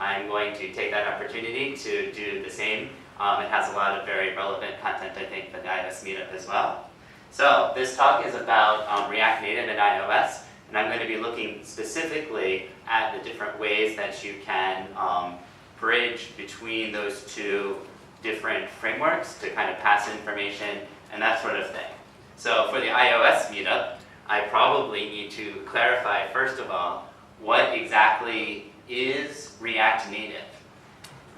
I'm going to take that opportunity to do the same. It has a lot of very relevant content, I think, for the iOS Meetup as well. So this talk is about React Native and iOS, and I'm going to be looking specifically at the different ways that you can bridge between those two different frameworks to kind of pass information and that sort of thing. So for the iOS Meetup, I probably need to clarify, first of all, what exactly is React Native.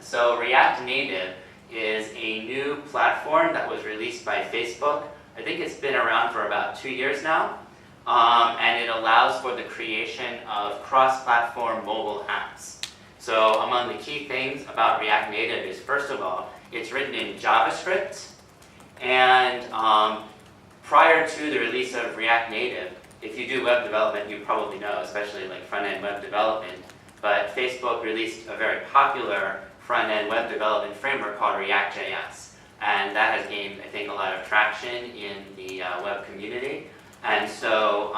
So React Native is a new platform that was released by Facebook. I think it's been around for about 2 years now, and it allows for the creation of cross-platform mobile apps. So among the key things about React Native is, first of all, it's written in JavaScript, and prior to the release of React Native, if you do web development, you probably know, especially like front-end web development, but Facebook released a very popular front-end web development framework called React.js. And that has gained, I think, a lot of traction in the web community. And so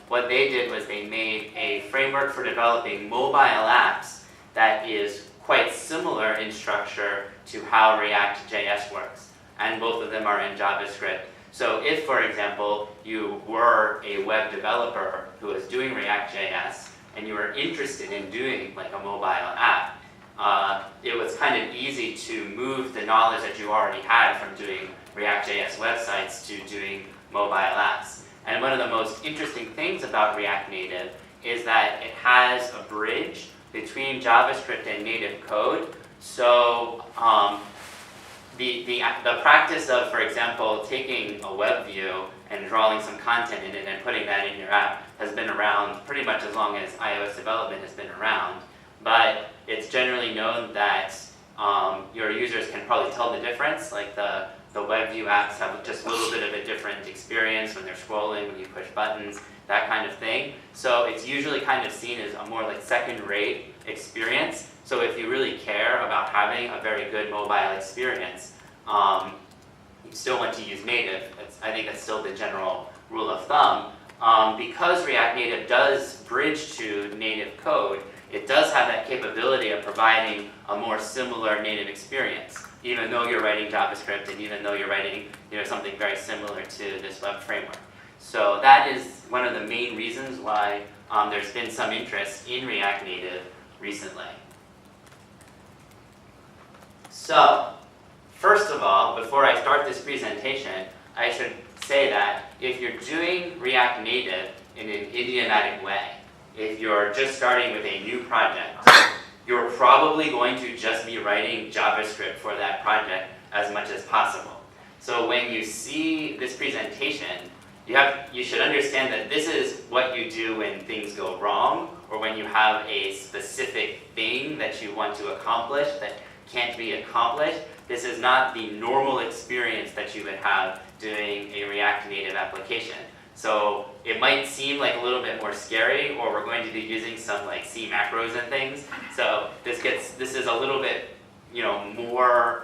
what they did was they made a framework for developing mobile apps that is quite similar in structure to how React.js works. And both of them are in JavaScript. So if, for example, you were a web developer who was doing React.js and you were interested in doing like a mobile app, it was kind of easy to move the knowledge that you already had from doing React.js websites to doing mobile apps. And one of the most interesting things about React Native is that it has a bridge between JavaScript and native code. So the practice of, for example, taking a web view and drawing some content in it and putting that in your app has been around pretty much as long as iOS development has been around. But it's generally known that your users can probably tell the difference. Like the web view apps have just a little bit of a different experience when they're scrolling, when you push buttons, that kind of thing. So it's usually kind of seen as a more like second-rate experience. So if you really care about having a very good mobile experience, you still want to use native. I think that's still the general rule of thumb. Because React Native does bridge to native code, it does have that capability of providing a more similar native experience, even though you're writing JavaScript and even though you're writing something very similar to this web framework. So that is one of the main reasons why there's been some interest in React Native recently. So, first of all, before I start this presentation, I should say that if you're doing React Native in an idiomatic way, if you're just starting with a new project, you're probably going to just be writing JavaScript for that project as much as possible. So when you see this presentation, you should understand that this is what you do when things go wrong, or when you have a specific thing that you want to accomplish that can't be accomplished. This is not the normal experience that you would have doing a React Native application. So it might seem like a little bit more scary, or we're going to be using some like C macros and things. So this is a little bit more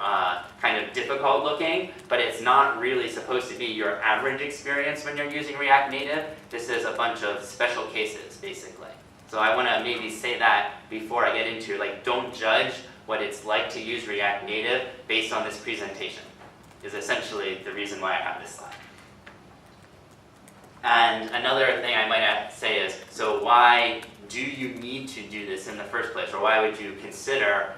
kind of difficult looking, but it's not really supposed to be your average experience when you're using React Native. This is a bunch of special cases, basically. So I want to maybe say that before I get into don't judge what it's like to use React Native based on this presentation, is essentially the reason why I have this slide. And another thing I might say is, so why do you need to do this in the first place, or why would you consider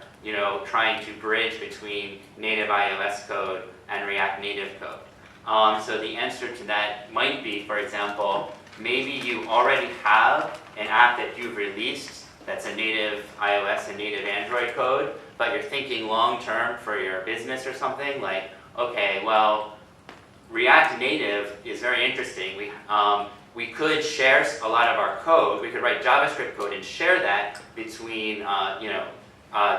trying to bridge between native iOS code and React Native code? So the answer to that might be, for example, maybe you already have an app that you've released that's a native iOS and native Android code, but you're thinking long-term for your business or something, like, okay, well, React Native is very interesting. We could share a lot of our code. We could write JavaScript code and share that between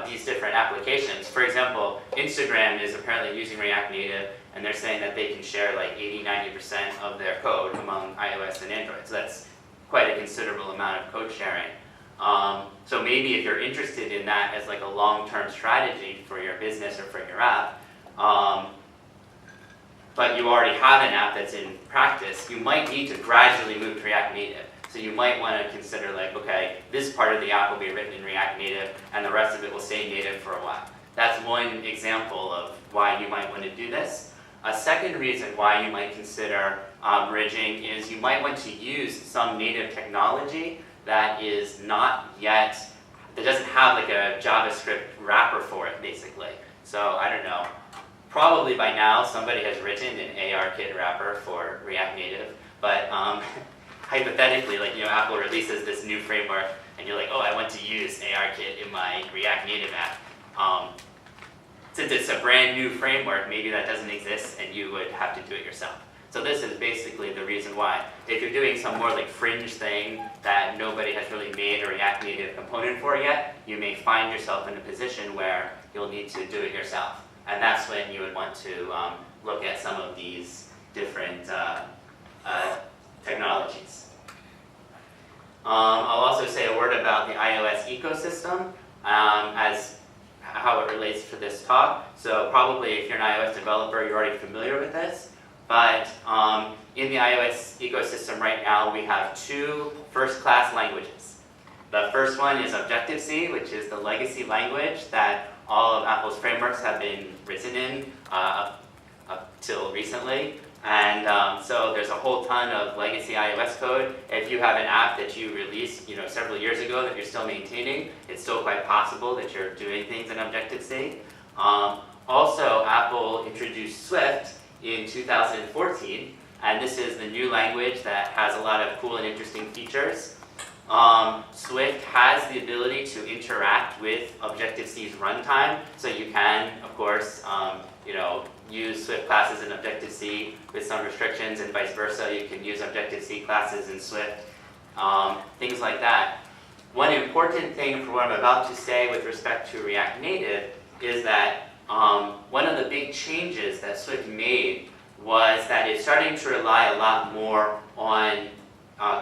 these different applications. For example, Instagram is apparently using React Native, and they're saying that they can share like 80–90% of their code among iOS and Android. So that's quite a considerable amount of code sharing. So maybe if you're interested in that as like a long-term strategy for your business or for your app, but you already have an app that's in practice, you might need to gradually move to React Native. So you might want to consider like, okay, this part of the app will be written in React Native and the rest of it will stay native for a while. That's one example of why you might want to do this. A second reason why you might consider bridging is you might want to use some native technology that is not yet, that doesn't have like a JavaScript wrapper for it, basically. So I don't know, probably by now somebody has written an ARKit wrapper for React Native, but hypothetically, like, Apple releases this new framework and you're like, oh, I want to use ARKit in my React Native app. Since it's a brand new framework, maybe that doesn't exist and you would have to do it yourself. So this is basically the reason why. If you're doing some more like fringe thing that nobody has really made a React Native component for yet, you may find yourself in a position where you'll need to do it yourself. And that's when you would want to look at some of these different technologies. I'll also say a word about the iOS ecosystem as how it relates to this talk. So probably if you're an iOS developer, you're already familiar with this. But in the iOS ecosystem right now, we have two first-class languages. The first one is Objective-C, which is the legacy language that all of Apple's frameworks have been written in up till recently. And so there's a whole ton of legacy iOS code. If you have an app that you released several years ago that you're still maintaining, it's still quite possible that you're doing things in Objective-C. Also, Apple introduced Swift in 2014, and this is the new language that has a lot of cool and interesting features. Swift has the ability to interact with Objective-C's runtime, so you can, of course, use Swift classes in Objective-C with some restrictions, and vice versa. You can use Objective-C classes in Swift, things like that. One important thing for what I'm about to say with respect to React Native is that one of the big changes that Swift made was that it's starting to rely a lot more on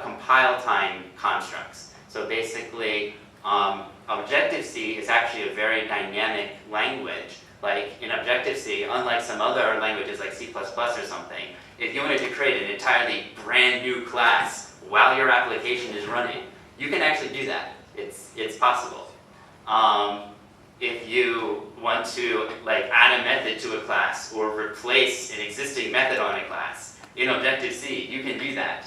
compile time constructs. So basically, Objective-C is actually a very dynamic language. Like in Objective-C, unlike some other languages like C++ or something, if you wanted to create an entirely brand new class while your application is running, you can actually do that. It's possible. If you want to add a method to a class or replace an existing method on a class in Objective-C, you can do that.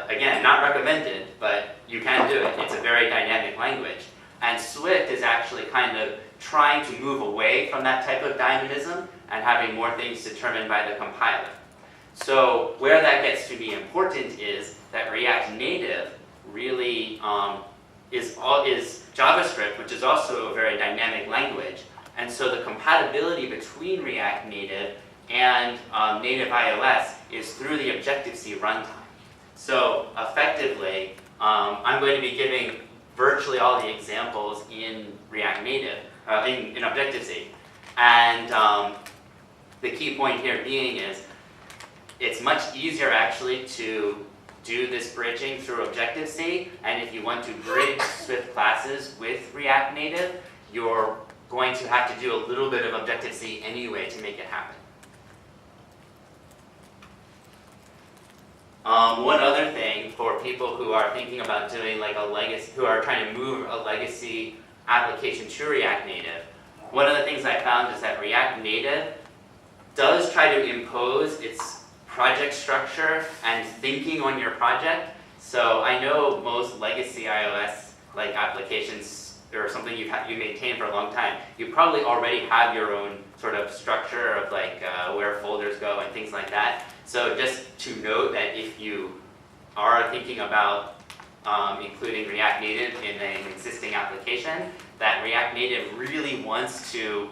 Again, not recommended, but you can do it. It's a very dynamic language. And Swift is actually kind of trying to move away from that type of dynamism and having more things determined by the compiler. So where that gets to be important is that React Native really is JavaScript, which is also a very dynamic language. And so the compatibility between React Native and native iOS is through the Objective-C runtime. So effectively, I'm going to be giving virtually all the examples in React Native, in Objective-C. And the key point here being is it's much easier actually to do this bridging through Objective-C, and if you want to bridge Swift classes with React Native, you're going to have to do a little bit of Objective-C anyway to make it happen. One other thing for people who are thinking about doing who are trying to move a legacy application to React Native, one of the things I found is that React Native does try to impose its project structure and thinking on your project. So I know most legacy iOS applications or something you maintain for a long time, you probably already have your own sort of structure of where folders go and things like that. So just to note that if you are thinking about including React Native in an existing application, that React Native really wants to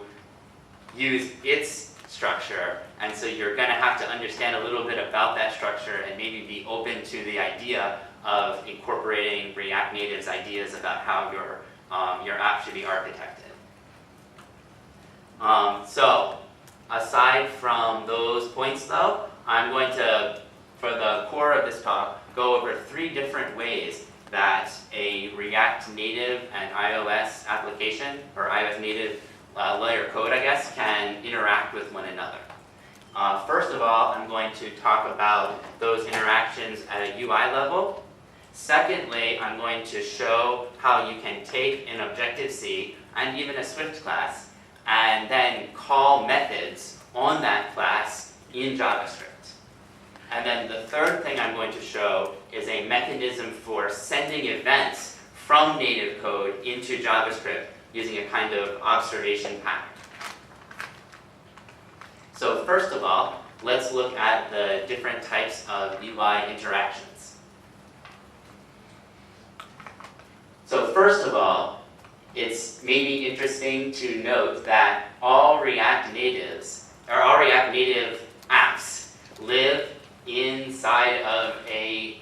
use its structure, and so you're going to have to understand a little bit about that structure and maybe be open to the idea of incorporating React Native's ideas about how your app should be architected. So aside from those points though, I'm going to, for the core of this talk, go over 3 different ways that a React Native and iOS application, or iOS native layer code, I guess, can interact with one another. First of all, I'm going to talk about those interactions at a UI level. Secondly, I'm going to show how you can take an Objective-C and even a Swift class and then call methods on that class in JavaScript. And then the third thing I'm going to show is a mechanism for sending events from native code into JavaScript using a kind of observation pattern. So first of all, let's look at the different types of UI interactions. So first of all, it's maybe interesting to note that all React Native apps live inside of a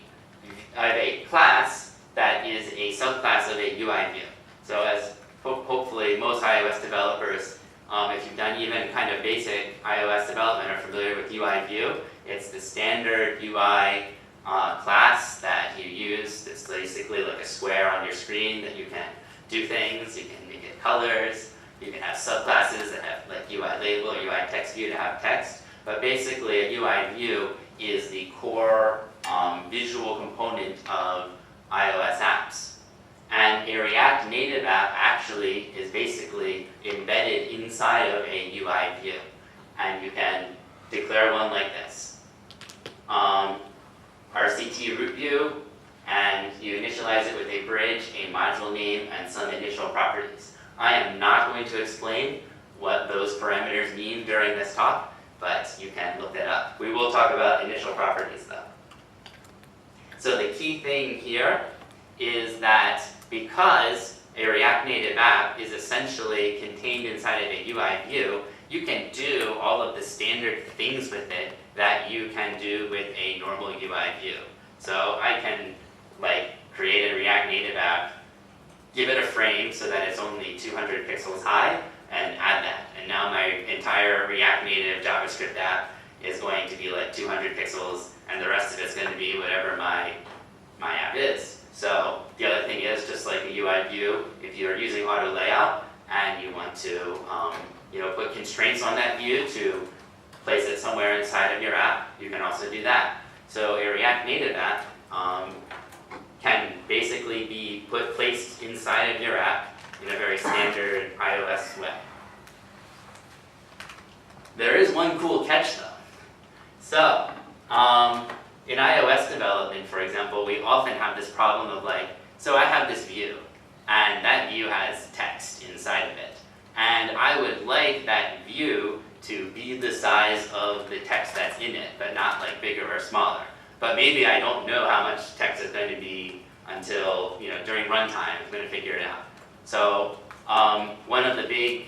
class that is a subclass of a UI view. So as hopefully most iOS developers, if you've done even kind of basic iOS development, are familiar with UI view. It's the standard UI class that you use. It's basically like a square on your screen that you can do things. You can make it colors. You can have subclasses that have like UI label or UI text view to have text. But basically a UI view is the core visual component of iOS apps. And a React Native app actually is basically embedded inside of a UI view. And you can declare one like this. RCT root view, and you initialize it with a bridge, a module name, and some initial properties. I am not going to explain what those parameters mean during this talk, but you can look that up. We will talk about initial properties though. So the key thing here is that because a React Native app is essentially contained inside of a UI view, you can do all of the standard things with it that you can do with a normal UI view. So I can create a React Native app, give it a frame so that it's only 200 pixels high, and add that. And now my entire React Native JavaScript app is going to be like 200 pixels, and the rest of it's going to be whatever my app is. So the other thing is, just like a UI view, if you're using auto layout and you want to put constraints on that view to place it somewhere inside of your app, you can also do that. So a React Native app can basically be placed inside of your app in a very standard iOS way. There is one cool catch though. So in iOS development, for example, we often have this problem of so I have this view, and that view has text inside of it. And I would like that view to be the size of the text that's in it, but not bigger or smaller. But maybe I don't know how much text is going to be until, during runtime, I'm going to figure it out. So one of the big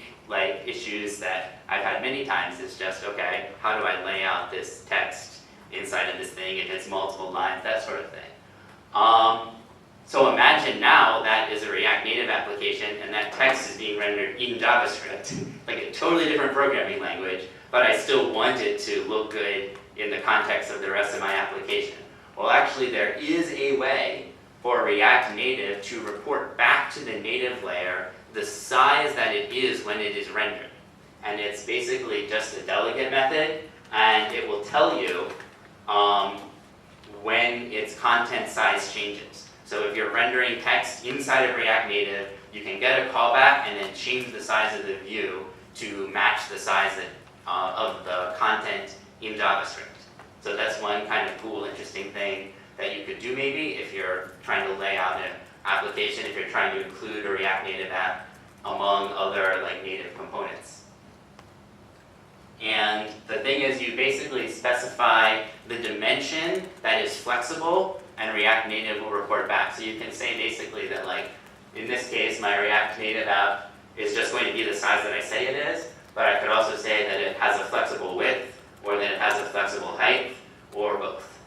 issues that I've had many times is just, okay, how do I lay out this text inside of this thing if it's multiple lines, that sort of thing. So imagine now that is a React Native application and that text is being rendered in JavaScript, a totally different programming language, but I still want it to look good in the context of the rest of my application. Well, actually there is a way for React Native to report back to the native layer the size that it is when it is rendered. And it's basically just a delegate method, and it will tell you when its content size changes. So if you're rendering text inside of React Native, you can get a callback and then change the size of the view to match the size of the content in JavaScript. So that's one kind of cool, interesting thing that you could do maybe if you're trying to lay out an application, if you're trying to include a React Native app among other native components. And the thing is, you basically specify the dimension that is flexible, and React Native will report back. So you can say basically that in this case, my React Native app is just going to be the size that I say it is, but I could also say that it has a flexible width, or that it has a flexible height, or both.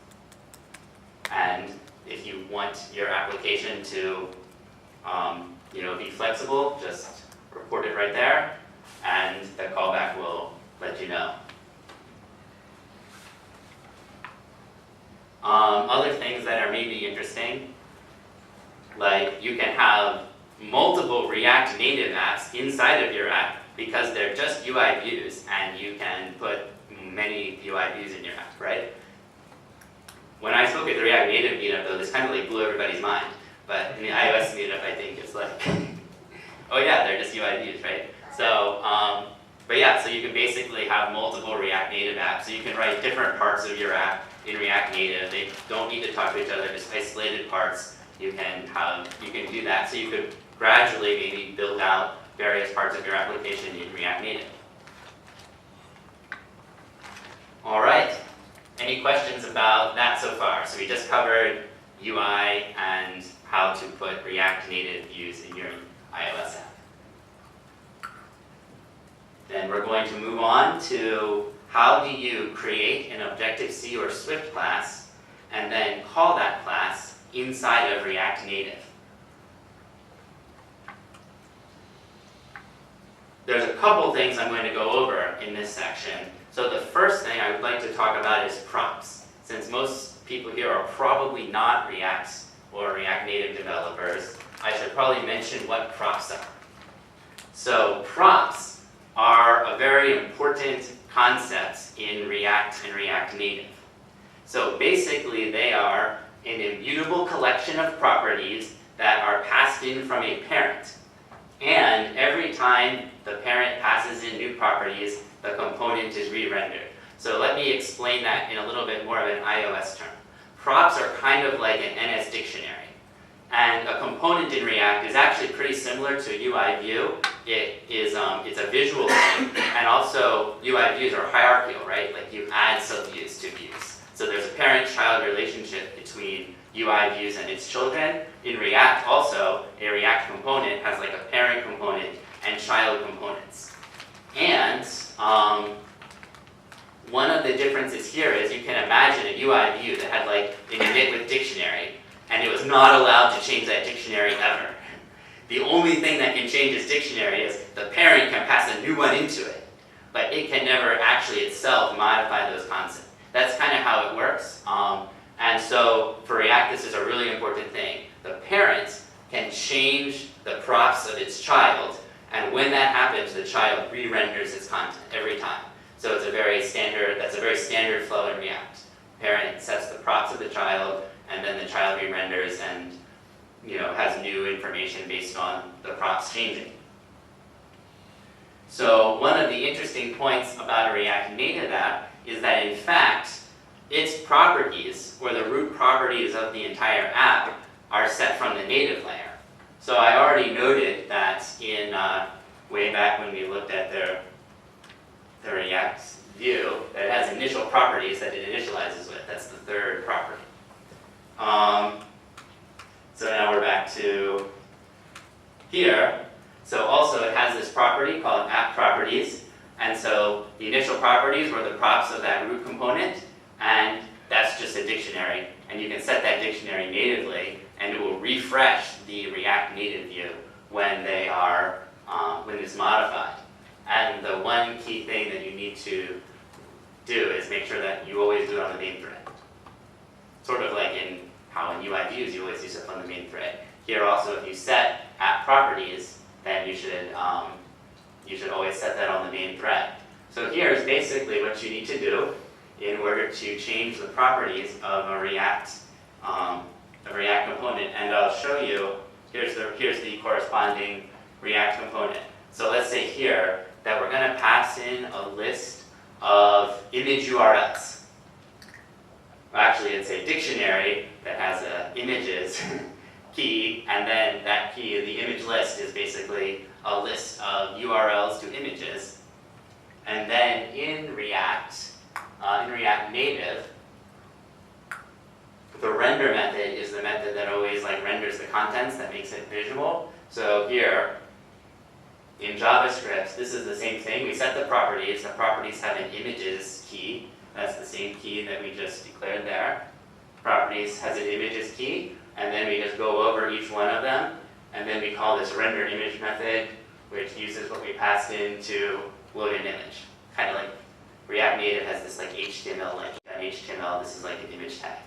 And if you want your application to be flexible, just report it right there, and the callback will let you know. Other things that are maybe interesting, you can have multiple React Native apps inside of your app because they're just UI views, and you can put many UI views in your app, right? When I spoke at the React Native meetup, though, this kind of like blew everybody's mind. But in the iOS meetup, I think it's like, oh yeah, they're just UI views, right? So, but yeah, so you can basically have multiple React Native apps. So you can write different parts of your app in React Native. They don't need to talk to each other, just isolated parts. You can do that. So you could gradually maybe build out various parts of your application in React Native. All right. Any questions about that so far? So we just covered UI and how to put React Native views in your iOS app. Then we're going to move on to how do you create an Objective-C or Swift class and then call that class inside of React Native. There's a couple things I'm going to go over in this section. So the first thing I would like to talk about is props. Since most people here are probably not React or React Native developers, I should probably mention what props are. So props are a very important concept in React and React Native. So basically they are an immutable collection of properties that are passed in from a parent. And every time the parent passes in new properties, the component is re-rendered. So let me explain that in a little bit more of an iOS term. Props are kind of like an NS dictionary. And a component in React is actually pretty similar to a UI view. It's a visual thing, and also UI views are hierarchical, right? Like you add subviews to views. So there's a parent-child relationship between UI views and its children. In React also, a React component has like a parent component and child components. And one of the differences here is you can imagine a UI view that had like an init with dictionary, and it was not allowed to change that dictionary ever. The only thing that can change its dictionary is the parent can pass a new one into it, but it can never actually itself modify those concepts. That's kind of how it works. And so for React, this is a really important thing. The parent can change the props of its child, and when that happens, the child re-renders its content every time. So it's a very standard, that's a very standard flow in React. Parent sets the props of the child, and then the child re-renders and has new information based on the props changing. So one of the interesting points about a React Native app is that in fact, its properties, or the root properties of the entire app, are set from the native layer. So I already noted that in way back when we looked at the React view, that it has initial properties that it initializes with. That's the third property. So now we're back to here. So also it has this property called app properties. And so the initial properties were the props of that root component, and that's just a dictionary. And you can set that dictionary natively, and it will refresh the React Native view when they are when it's modified. And the one key thing that you need to do is make sure that you always do it on the main thread. Sort of like in how in UI views you always do stuff on the main thread. Here also, if you set app properties, then you should always set that on the main thread. So here's basically what you need to do in order to change the properties of a React component. And I'll show you, here's the corresponding React component. So let's say here that we're going to pass in a list of image URLs. Well, actually, it's a dictionary that has an images key, and then that key, the image list, is basically a list of URLs to images. And then in React Native, the render method is the method that always renders the contents, that makes it visual. So here, in JavaScript, this is the same thing. We set the properties. The properties have an images key. That's the same key that we just declared there. Properties has an images key, and then we just go over each one of them, and then we call this render image method, which uses what we passed in to load an image. Kind of like React Native has this HTML, HTML, this is like an image tag.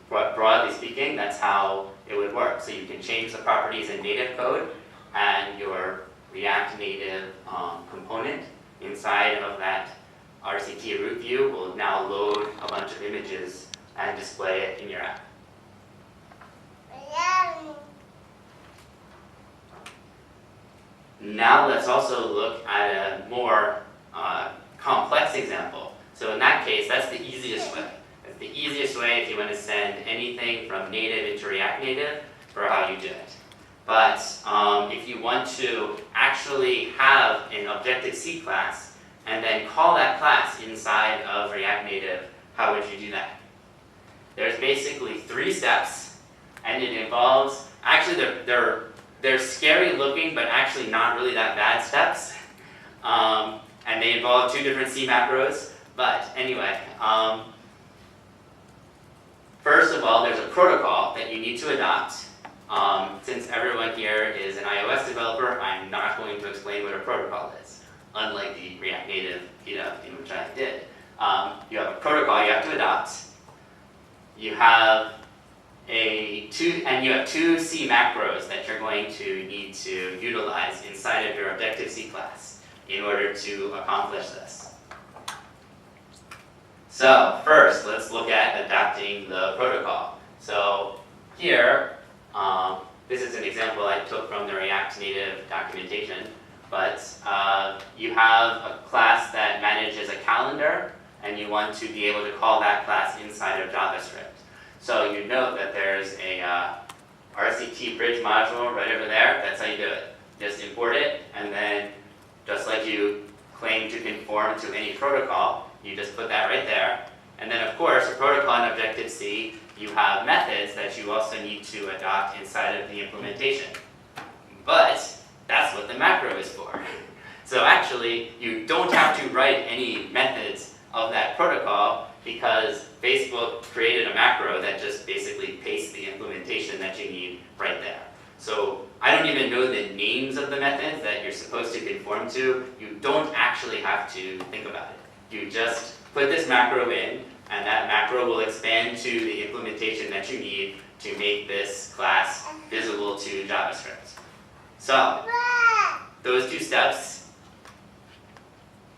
But broadly speaking, that's how it would work. So you can change the properties in native code, and your React Native component inside of that RCT root view will now load a bunch of images and display it in your app. Now let's also look at a more complex example. So in that case, that's the easiest way. That's the easiest way if you want to send anything from native into React Native for how you do it. But if you want to actually have an Objective-C class and then call that class inside of React Native, how would you do that? There's basically 3 steps, and it involves, actually they're scary looking, but actually not really that bad steps. And they involve 2 different C macros. But anyway, first of all, there's a protocol that you need to adopt. Since everyone here is an iOS developer, I'm not going to explain what a protocol is, unlike the React Native Meetup in which I did. You have a protocol you have to adopt. You have you have 2 C macros that you're going to need to utilize inside of your Objective-C class in order to accomplish this. So first, let's look at adapting the protocol. So here, this is an example I took from the React Native documentation, but you have a class that manages a calendar, and you want to be able to call that class inside of JavaScript. So you note that there's a RCT bridge module right over there. That's how you do it. Just import it, and then just like you claim to conform to any protocol, you just put that right there. And then of course, a protocol in Objective-C, you have methods that you also need to adopt inside of the implementation. But that's what the macro is for. So actually, you don't have to write any methods of that protocol because Facebook created a macro that just basically pastes the implementation that you need right there. So I don't even know the names of the methods that you're supposed to conform to. You don't actually have to think about it. You just put this macro in, and that macro will expand to the implementation that you need to make this class visible to JavaScript. So those 2 steps,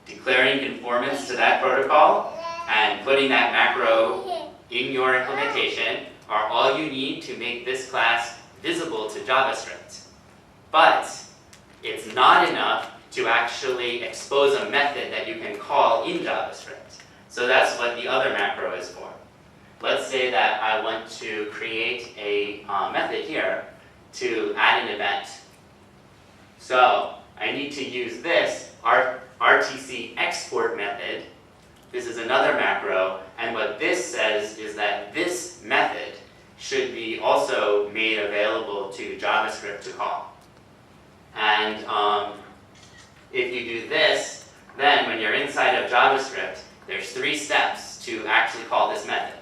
declaring conformance to that protocol and putting that macro in your implementation, are all you need to make this class visible to JavaScript. But it's not enough to actually expose a method that you can call in JavaScript. So that's what the other macro is for. Let's say that I want to create a method here to add an event. So I need to use this RTC export method. This is another macro, and what this says is that this method should be also made available to JavaScript to call. And if you do this, then when you're inside of JavaScript, there's 3 steps to actually call this method.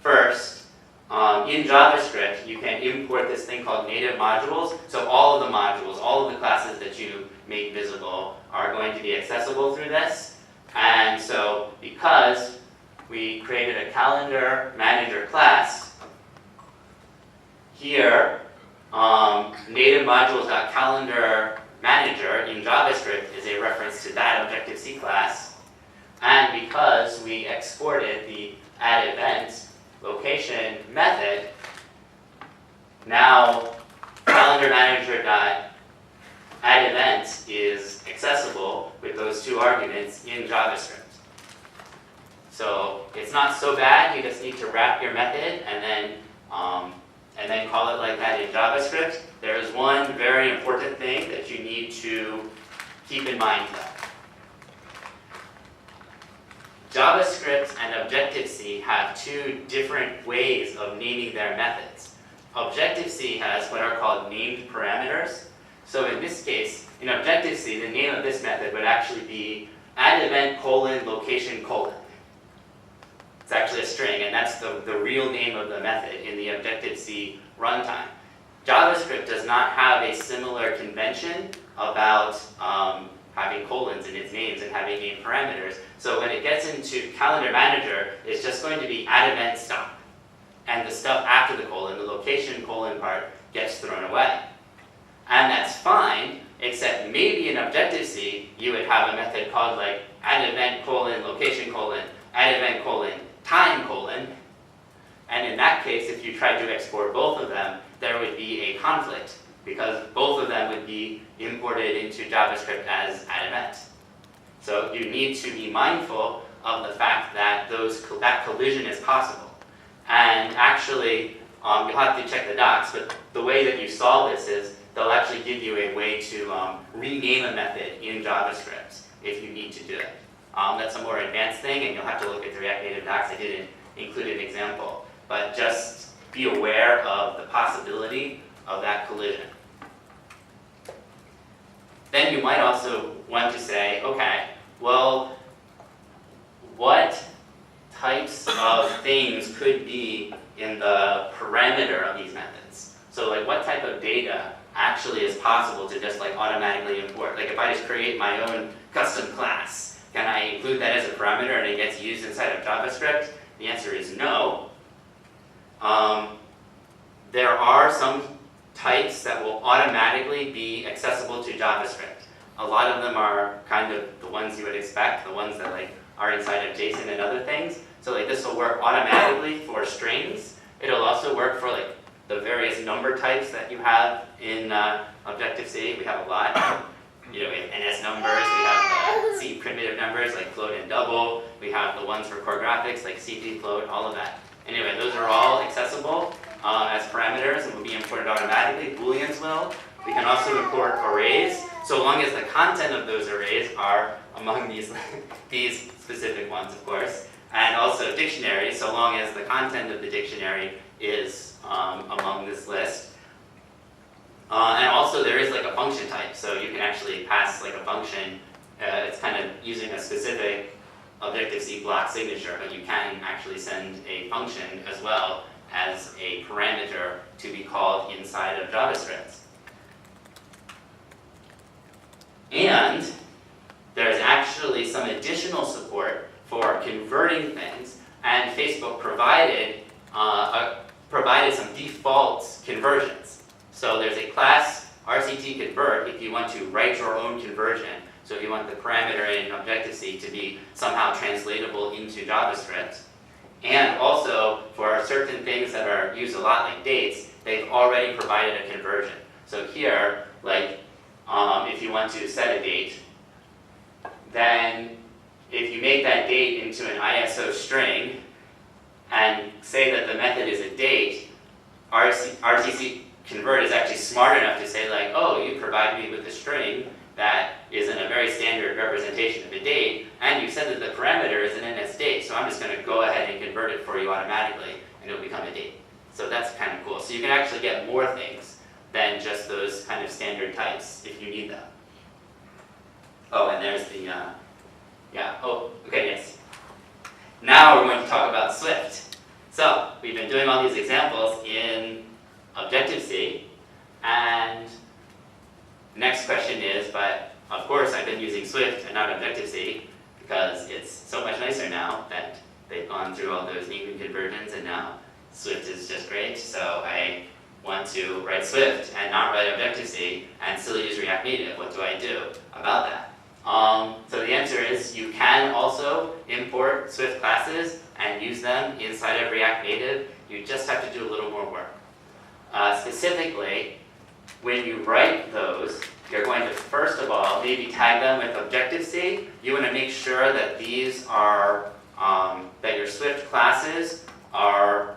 First, in JavaScript, you can import this thing called native modules. So all of the modules, all of the classes that you make visible are going to be accessible through this. And so because we created a calendar manager class, here, native modules.calendar manager in JavaScript is a reference to that Objective-C class. And because we exported the add event location method, now calendar manager.add event is accessible with those 2 arguments in JavaScript. So it's not so bad. You just need to wrap your method and then call it like that in JavaScript. There is one very important thing that you need to keep in mind though. JavaScript and Objective-C have 2 different ways of naming their methods. Objective-C has what are called named parameters. So in this case, in Objective-C, the name of this method would actually be add event : location : It's actually a string, and that's the real name of the method in the Objective-C runtime. JavaScript does not have a similar convention about having colons in its names and having named parameters. So when it gets into calendar manager, it's just going to be add event stop. And the stuff after the colon, the location : part, gets thrown away. And that's fine, except maybe in Objective-C, you would have a method called like add event : location : add event : time : And in that case, if you tried to export both of them, there would be a conflict, because both of them would be imported into JavaScript as an event. So you need to be mindful of the fact that that collision is possible. And actually, you'll have to check the docs, but the way that you solve this is they'll actually give you a way to rename a method in JavaScript if you need to do it. That's a more advanced thing, and you'll have to look at the React Native docs. I didn't include an example, but just be aware of the possibility of that collision. Then you might also want to say, okay, well, what types of things could be in the parameter of these methods? So like what type of data actually is possible to just like automatically import? Like if I just create my own custom class, can I include that as a parameter and it gets used inside of JavaScript? The answer is no. There are some types that will automatically be accessible to JavaScript. A lot of them are kind of the ones you would expect, the ones that like are inside of JSON and other things. So like this will work automatically for strings. It'll also work for like the various number types that you have in Objective-C. We have a lot. You know, we have NS numbers, we have C primitive numbers like float and double. We have the ones for core graphics like CP float, all of that. Anyway, those are all accessible as parameters and will be imported automatically. Booleans will. We can also import arrays, so long as the content of those arrays are among these specific ones, of course. And also dictionaries, so long as the content of the dictionary is among this list. And also there is like a function type, so you can actually pass like a function. It's kind of using a specific Objective-C block signature, but you can actually send a function as well as a parameter to be called inside of JavaScript. And there's actually some additional support for converting things, and Facebook provided some default conversions. So there's a class RCT convert if you want to write your own conversion. So if you want the parameter in Objective-C to be somehow translatable into JavaScript. And also for certain things that are used a lot like dates, they've already provided a conversion. So here, like if you want to set a date, then if you make that date into an ISO string and say that the method is a date, RCT convert is actually smart enough to say like, oh, you provide me with a string that is in a very standard representation of a date, and you said that the parameter is an NS date, so I'm just going to go ahead and convert it for you automatically, and it'll become a date. So that's kind of cool. So you can actually get more things than just those kind of standard types if you need them. Oh, and there's the, yes. Now we're going to talk about Swift. So we've been doing all these examples in Objective-C, and the next question is, but of course I've been using Swift and not Objective-C because it's so much nicer now that they've gone through all those naming conversions and now Swift is just great, so I want to write Swift and not write Objective-C and still use React Native. What do I do about that? So the answer is you can also import Swift classes and use them inside of React Native. You just have to do a little more work. Specifically, when you write those, you're going to first of all maybe tag them with Objective-C. You want to make sure that these are, that your Swift classes are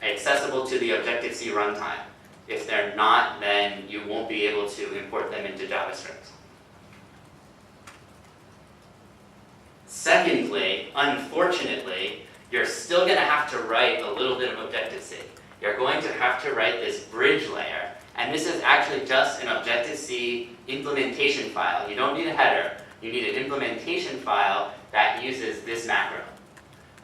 accessible to the Objective-C runtime. If they're not, then you won't be able to import them into JavaScript. Secondly, unfortunately, you're still going to have to write a little bit of Objective-C. You're going to have to write this bridge layer, and this is actually just an Objective-C implementation file. You don't need a header. You need an implementation file that uses this macro.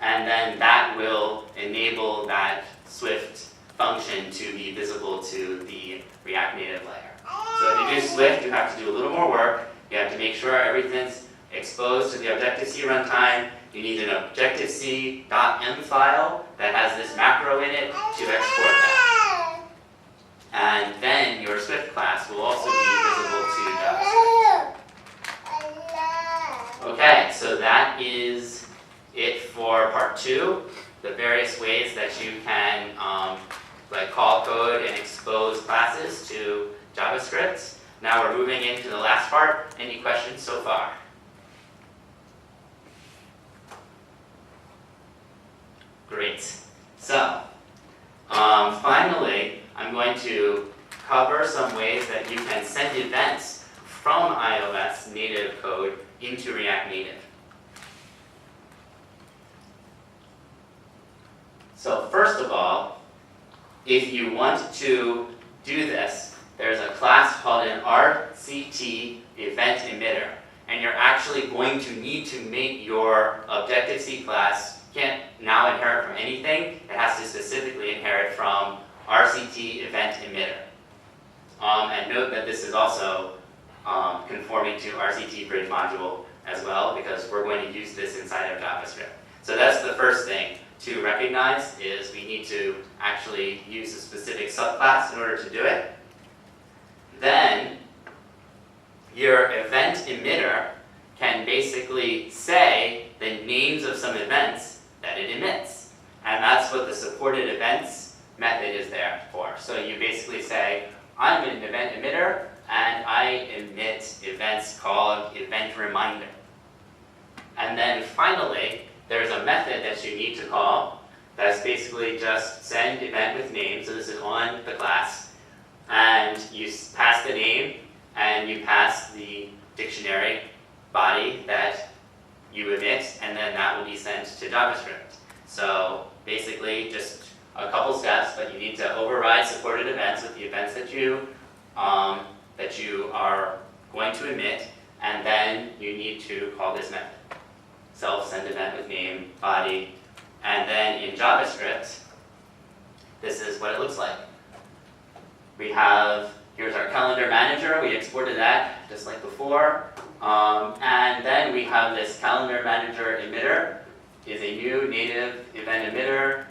And then that will enable that Swift function to be visible to the React Native layer. So to do Swift, you have to do a little more work. You have to make sure everything's exposed to the Objective-C runtime. You need an Objective-C.m file that has this macro in it to export that. And then your Swift class will also be visible to JavaScript. Okay, so that is it for part 2. the various ways that you can like call code and expose classes to JavaScript. Now we're moving into the last part. Any questions so far? Great. So, finally, I'm going to cover some ways that you can send events from iOS native code into React Native. So first of all, if you want to do this, there's a class called an RCT event emitter, and you're actually going to need to make your Objective-C class can't now inherit from anything. It has to specifically inherit from RCT event emitter. And note that this is also conforming to RCT bridge module as well, because we're going to use this inside of JavaScript. So that's the first thing to recognize, is we need to actually use a specific subclass in order to do it. Then your event emitter can basically say the names of some events that it emits. And that's what the supported events method is there for. So you basically say, I'm an event emitter, and I emit events called event reminder. And then finally, there's a method that you need to call that's basically just send event with name. So this is on the class. And you pass the name, and you pass the dictionary body that you emit, and then that will be sent to JavaScript. So basically just a couple steps, but you need to override supported events with the events that you are going to emit, and then you need to call this method. Self send event with name, body, and then in JavaScript, this is what it looks like. We have, here's our calendar manager, we exported that just like before. And then we have this calendar manager emitter, is a new native event emitter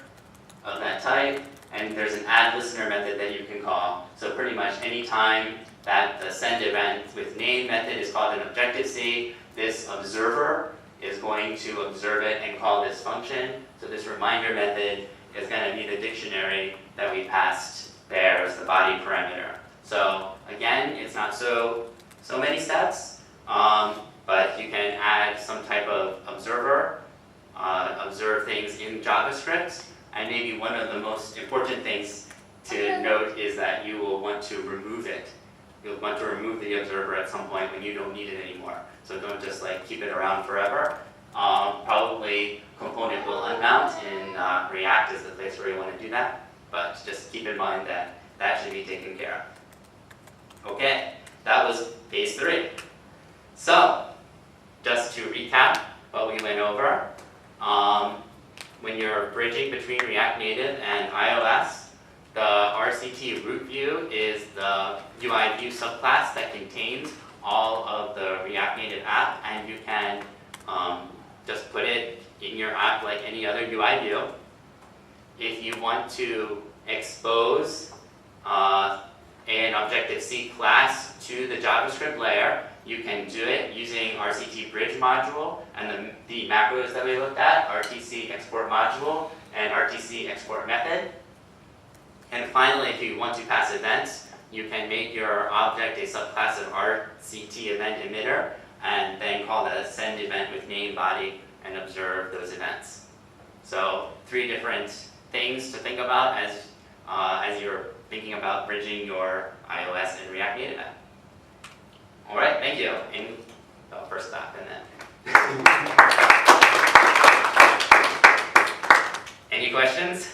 of that type, and there's an add listener method that you can call. So pretty much any time that the send event with name method is called in Objective-C, this observer is going to observe it and call this function. So this reminder method is going to be the dictionary that we passed there as the body parameter. So again, it's not so many steps, but you can add some type of observer, observe things in JavaScript, and maybe one of the most important things to note is that you will want to remove it. You'll want to remove the observer at some point when you don't need it anymore. So don't just like keep it around forever. Probably component will unmount in React is the place where you want to do that, but just keep in mind that that should be taken care of. Okay, that was phase 3. So, just to recap what we went over, when you're bridging between React Native and iOS, the RCT root view is the UI view subclass that contains all of the React Native app, and you can just put it in your app like any other UI view. If you want to expose an Objective-C class to the JavaScript layer, you can do it using RCT bridge module and the macros that we looked at, RTC export module and RTC export method. And finally, if you want to pass events, you can make your object a subclass of RCT event emitter and then call that a send event with name, body, and observe those events. So 3 different things to think about as you're thinking about bridging your iOS and React Native app. All right, thank you. And first stop, and then. Any questions?